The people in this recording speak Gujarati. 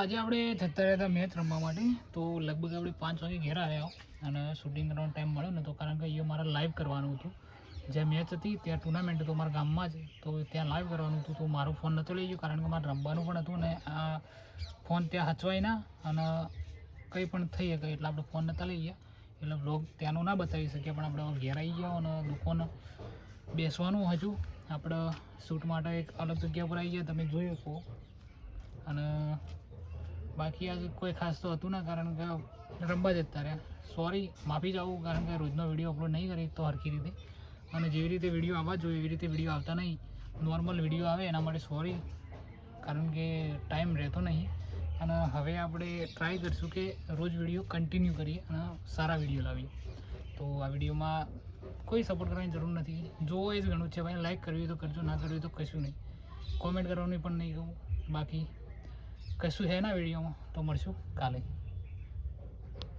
આજે આપણે જતા રહ્યા હતા મેચ રમવા માટે, તો લગભગ આપણે 5 વાગે ઘેર આવ્યા અને શૂટિંગ કરવાનો ટાઈમ મળ્યો ને તો કારણ કે અહીંયા મારે લાઈવ કરવાનું હતું. જે મેચ હતી ત્યાં ટુર્નામેન્ટ હતો મારા ગામમાં જ, તો ત્યાં લાઈવ કરવાનું હતું. તો મારો ફોન નહોતો લઈ ગયો કારણ કે મારે રમવાનું પણ હતું ને આ ફોન ત્યાં હચવાય ના અને કંઈ પણ થઈ શકે એટલે આપણે ફોન નહોતા લઈ ગયા, એટલે બ્લોગ ત્યાંનું ના બતાવી શકીએ. પણ આપણે ઘેર આવી ગયા અને લોકોને બેસવાનું હજુ આપણે શૂટ માટે એક અલગ જગ્યા પર આવી ગયા, તમે જોઈ શકો. અને બાકી આજે કોઈ ખાસ તો હતું ના કારણ કે રમવા જતા રહ્યા. સોરી, માફી ચાહું કારણ કે રોજનો વિડીયો અપલોડ નહીં કરી તો સરખી રીતે, અને જેવી રીતે વિડીયો આવવા જોઈએ એવી રીતે વિડીયો આવતા નહીં, નોર્મલ વિડીયો આવે એના માટે સોરી, કારણ કે ટાઈમ રહેતો નહીં. અને હવે આપણે ટ્રાય કરીશું કે રોજ વિડીયો કન્ટિન્યુ કરીએ અને સારા વિડીયો લાવીએ. તો આ વિડીયોમાં કોઈ સપોર્ટ કરવાની જરૂર નથી, જોવો એ જ ઘણું છે ભાઈ. લાઈક કરવી હોય તો કરજો, ના કરવી હોય તો કશું નહીં, કોમેન્ટ કરવાની પણ નહીં કહું. બાકી કશું છે ના વિડીયોમાં, તો મળશું કાલે.